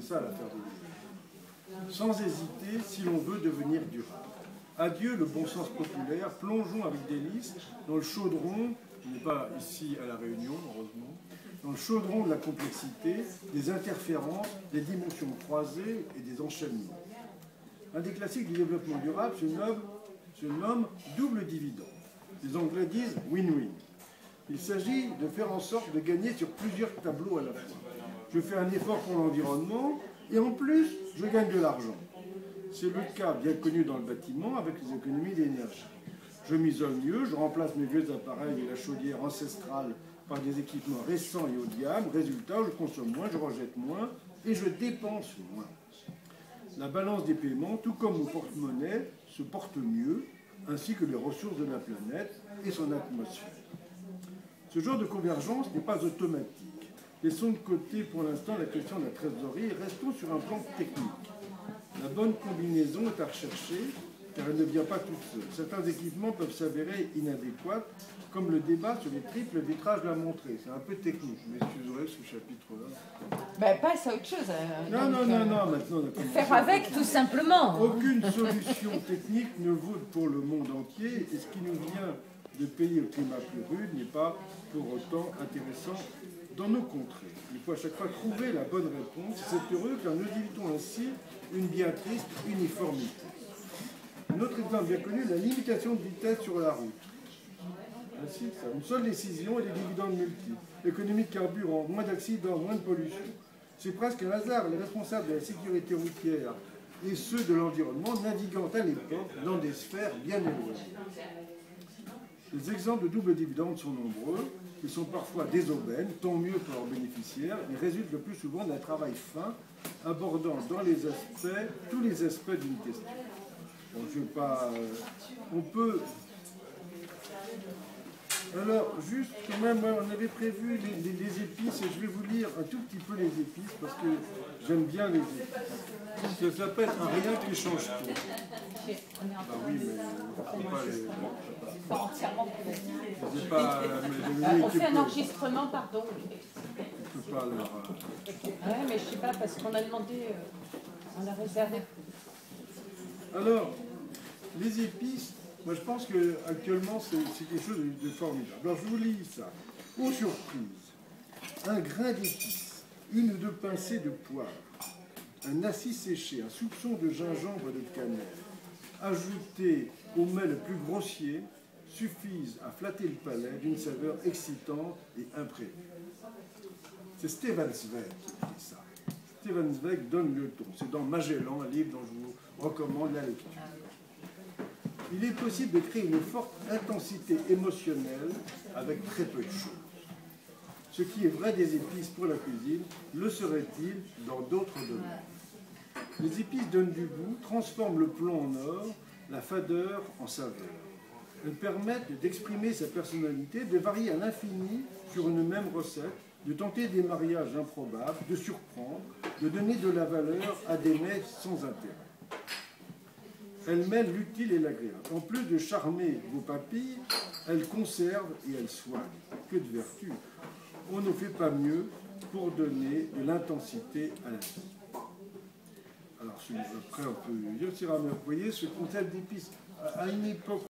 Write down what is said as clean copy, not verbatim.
ça l'affaire de l'hiver. Sans hésiter si l'on veut devenir durable. Adieu le bon sens populaire, plongeons avec délice dans le chaudron, qui n'est pas ici à La Réunion, heureusement, dans le chaudron de la complexité, des interférences, des dimensions croisées et des enchaînements. Un des classiques du développement durable se nomme double dividende. Les Anglais disent win-win. Il s'agit de faire en sorte de gagner sur plusieurs tableaux à la fois. Je fais un effort pour l'environnement et en plus, je gagne de l'argent. C'est le cas bien connu dans le bâtiment avec les économies d'énergie. Je m'isole mieux, je remplace mes vieux appareils et la chaudière ancestrale par des équipements récents et haut de gamme. Résultat, je consomme moins, je rejette moins et je dépense moins. La balance des paiements, tout comme mon porte-monnaie, se porte mieux, ainsi que les ressources de la planète et son atmosphère. Ce genre de convergence n'est pas automatique. Laissons de côté pour l'instant la question de la trésorerie et restons sur un plan technique. La bonne combinaison est à rechercher, car elle ne vient pas toute seule. Certains équipements peuvent s'avérer inadéquats, comme le débat sur les triples vitrages l'a montré. C'est un peu technique, mais excusez ce chapitre-là. Ben, passe à autre chose. Non, maintenant on a faire avec, tout simplement. Aucune solution technique ne vaut pour le monde entier, et ce qui nous vient de pays au climat plus rude n'est pas pour autant intéressant dans nos contrées. Il faut à chaque fois trouver la bonne réponse. C'est heureux car nous évitons ainsi une bien triste uniformité. Un autre exemple bien connu, la limitation de vitesse sur la route. Ainsi, une seule décision et des dividendes multiples. Économie de carburant, moins d'accidents, moins de pollution. C'est presque un hasard. Les responsables de la sécurité routière et ceux de l'environnement naviguant à l'époque dans des sphères bien éloignées. Les exemples de double dividende sont nombreux. Ils sont parfois désobènes, tant mieux pour leurs bénéficiaires. Ils résultent le plus souvent d'un travail fin, abordant dans les aspects, tous les aspects d'une question. Bon, je ne vais pas... on peut... Alors, juste quand même, on avait prévu les épices, et je vais vous lire un tout petit peu les épices, parce que j'aime bien les épices. Ça s'appelle un rien qui change tout. Ah oui, mais il ne faut pas les... Pas entièrement. On fait un enregistrement, pardon. On ne peut pas leur... Ouais, mais je ne sais pas, parce qu'on a demandé, on a réservé. Alors, les épices, moi je pense qu'actuellement c'est quelque chose de formidable. Alors je vous lis ça. Aux surprises, un grain d'épices, une ou deux pincées de poivre, un assis séché, un soupçon de gingembre et de cannelle, ajouté au mets le plus grossier, suffisent à flatter le palais d'une saveur excitante et imprévue. C'est Stefan Zweig qui écrit ça. Stefan Zweig donne le ton. C'est dans Magellan, un livre dont je vous recommande la lecture. Il est possible de créer une forte intensité émotionnelle avec très peu de choses. Ce qui est vrai des épices pour la cuisine, le serait-il dans d'autres domaines? Les épices donnent du goût, transforment le plomb en or, la fadeur en saveur. Elles permettent d'exprimer sa personnalité, de varier à l'infini sur une même recette, de tenter des mariages improbables, de surprendre, de donner de la valeur à des mets sans intérêt. Elles mêlent l'utile et l'agréable. En plus de charmer vos papilles, elles conservent et elles soignent. Que de vertu! On ne fait pas mieux pour donner de l'intensité à la vie. Alors, après, on peut dire, vous voyez, ce concept d'épices, à une époque